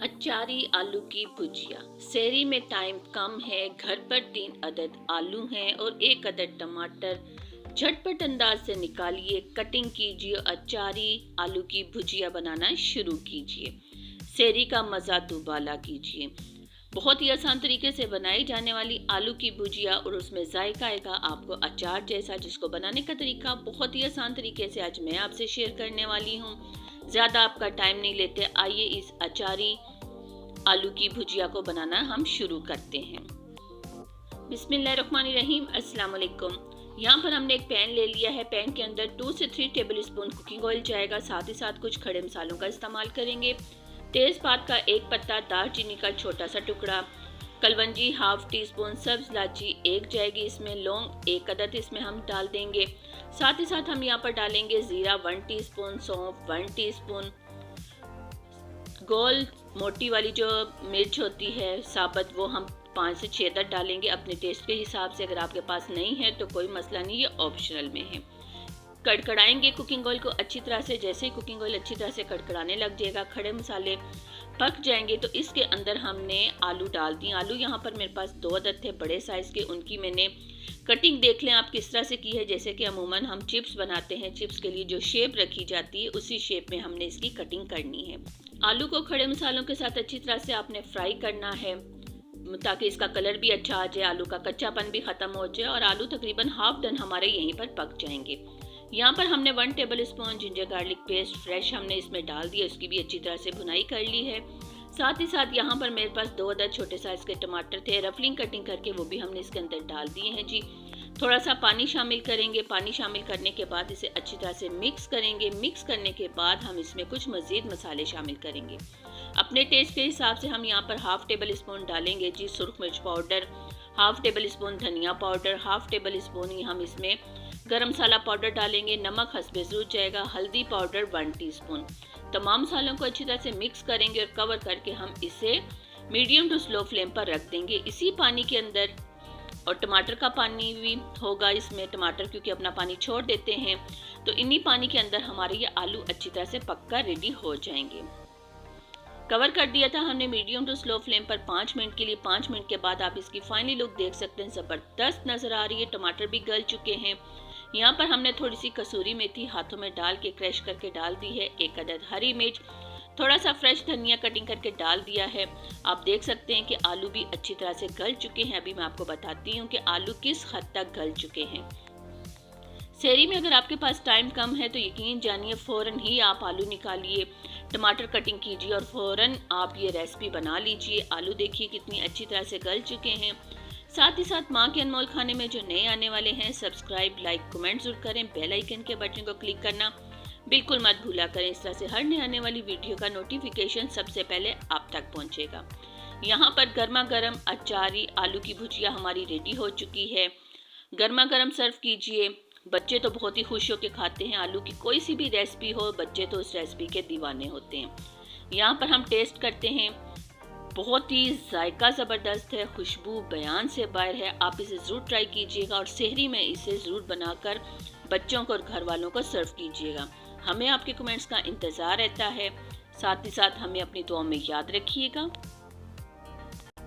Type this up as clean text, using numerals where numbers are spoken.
अचारी आलू की भुजिया। सेहरी में टाइम कम है, घर पर 3 अदद आलू हैं और 1 अदद टमाटर। झटपट अंदाज से निकालिए, कटिंग कीजिए, अचारी आलू की भुजिया बनाना शुरू कीजिए। सेहरी का मज़ा दुबाला कीजिए। बहुत ही आसान तरीके से बनाई जाने वाली आलू की भुजिया और उसमें जायका आएगा आपको अचार जैसा, जिसको बनाने का तरीका बहुत ही आसान तरीके से आज मैं आपसे शेयर करने वाली हूँ। ज़्यादा आपका टाइम नहीं लेते, आइए इस अचारी आलू की भुजिया को बनाना हम शुरू करते हैं। बिस्मिल्लाहिर्रहमानिर्रहीम, अस्सलाम वालेकुम। यहाँ पर हमने एक पैन ले लिया है। पैन के अंदर 2 से 3 टेबल स्पून कुकिंग ऑयल जाएगा। साथ ही साथ कुछ खड़े मसालों का इस्तेमाल करेंगे। तेज़पात का 1 पत्ता, दालचीनी का छोटा सा टुकड़ा, कलवंजी हाफ टी स्पून, सब्ज इलायची 1 जाएगी इसमें, लौंग 1 अदद इसमें हम डाल देंगे। साथ ही साथ हम यहाँ पर डालेंगे ज़ीरा 1 टीस्पून, सौंफ 1 टीस्पून, गोल मोटी वाली जो मिर्च होती है साबुत, वो हम 5 से 6 अदद डालेंगे अपने टेस्ट के हिसाब से। अगर आपके पास नहीं है तो कोई मसला नहीं, ये ऑप्शनल में है। कड़कड़ाएंगे कुकिंग ऑयल को अच्छी तरह से। जैसे ही कुकिंग ऑयल अच्छी तरह से कड़कड़ाने लग जाएगा, खड़े मसाले पक जाएंगे, तो इसके अंदर हमने आलू डाल दिए। आलू यहाँ पर मेरे पास 2 अदद थे बड़े साइज़ के, उनकी मैंने कटिंग देख लें आप किस तरह से की है। जैसे कि अमूमन हम चिप्स बनाते हैं, चिप्स के लिए जो शेप रखी जाती है उसी शेप में हमने इसकी कटिंग करनी है। आलू को खड़े मसालों के साथ अच्छी तरह से आपने फ्राई करना है ताकि इसका कलर भी अच्छा आ जाए, आलू का कच्चापन भी ख़त्म हो जाए और आलू तकरीबन हाफ डन हमारे यहीं पर पक जाएंगे। यहाँ पर हमने 1 table spoon ginger garlic paste fresh हमने इसमें डाल दिया, इसकी भी अच्छी तरह से भुनाई कर ली है। साथ ही साथ यहाँ पर मेरे पास 2 अदद छोटे साइज़ के टमाटर थे, रफलिंग कटिंग करके वो भी हमने इसके अंदर डाल दिए हैं जी। थोड़ा सा पानी शामिल करेंगे। पानी शामिल करने के बाद इसे अच्छी तरह से मिक्स करेंगे। मिक्स करने के बाद हम इसमें कुछ मज़ीद मसाले शामिल करेंगे। अपने टेस्ट के हिसाब से हम यहाँ पर हाफ टेबल स्पून डालेंगे जी सुरख मिर्च पाउडर, हाफ टेबल स्पून धनिया पाउडर, हाफ टेबल स्पून ही हम इसमें गरम मसाला पाउडर डालेंगे। नमक हस्बे ज़रूरत जाएगा। हल्दी पाउडर 1 टीस्पून। तमाम मसालों को अच्छी तरह से मिक्स करेंगे और कवर करके हम इसे मीडियम टू स्लो फ्लेम पर रख देंगे। इसी पानी के अंदर, और टमाटर का पानी भी होगा इसमें, टमाटर क्योंकि अपना पानी छोड़ देते हैं, तो इन्हीं पानी के अंदर हमारे ये आलू अच्छी तरह से पककर रेडी हो जाएंगे। कवर कर दिया था हमने मीडियम टू स्लो फ्लेम पर 5 मिनट के लिए। 5 मिनट के बाद आप इसकी फाइनली लुक देख सकते हैं, ज़बरदस्त नज़र आ रही है। टमाटर भी गल चुके हैं। यहाँ पर हमने थोड़ी सी कसूरी मेथी हाथों में डाल के क्रश करके डाल दी है, 1 अदद हरी मिर्च, थोड़ा सा फ्रेश धनिया कटिंग करके डाल दिया है। आप देख सकते हैं कि आलू भी अच्छी तरह से गल चुके हैं। अभी मैं आपको बताती हूँ कि आलू किस हद तक गल चुके हैं। सेहरी में अगर आपके पास टाइम कम है तो यकीन जानिए फ़ौरन ही आप आलू निकालिए, टमाटर कटिंग कीजिए और फ़ौरन आप ये रेसिपी बना लीजिए। आलू देखिए कितनी अच्छी तरह से गल चुके हैं। साथ ही साथ माँ के अनमोल खाने में जो नए आने वाले हैं, सब्सक्राइब लाइक कमेंट जरूर करें। बेल आइकन के बटन को क्लिक करना बिल्कुल मत भूला करें। इस तरह से हर नए आने वाली वीडियो का नोटिफिकेशन सबसे पहले आप तक पहुंचेगा। यहाँ पर गर्मा गर्म अचारी आलू की भुजिया हमारी रेडी हो चुकी है। गर्मा गर्म सर्व कीजिए। बच्चे तो बहुत ही खुश होकर खाते हैं। आलू की कोई सी भी रेसिपी हो, बच्चे तो उस रेसिपी के दीवाने होते हैं। यहाँ पर हम टेस्ट करते हैं। बहुत ही जायका ज़बरदस्त है, खुशबू बयान से बाहर है। आप इसे ज़रूर ट्राई कीजिएगा और सेहरी में इसे ज़रूर बनाकर बच्चों को और घर वालों को सर्व कीजिएगा। हमें आपके कमेंट्स का इंतज़ार रहता है। साथ ही साथ हमें अपनी दुआ में याद रखिएगा।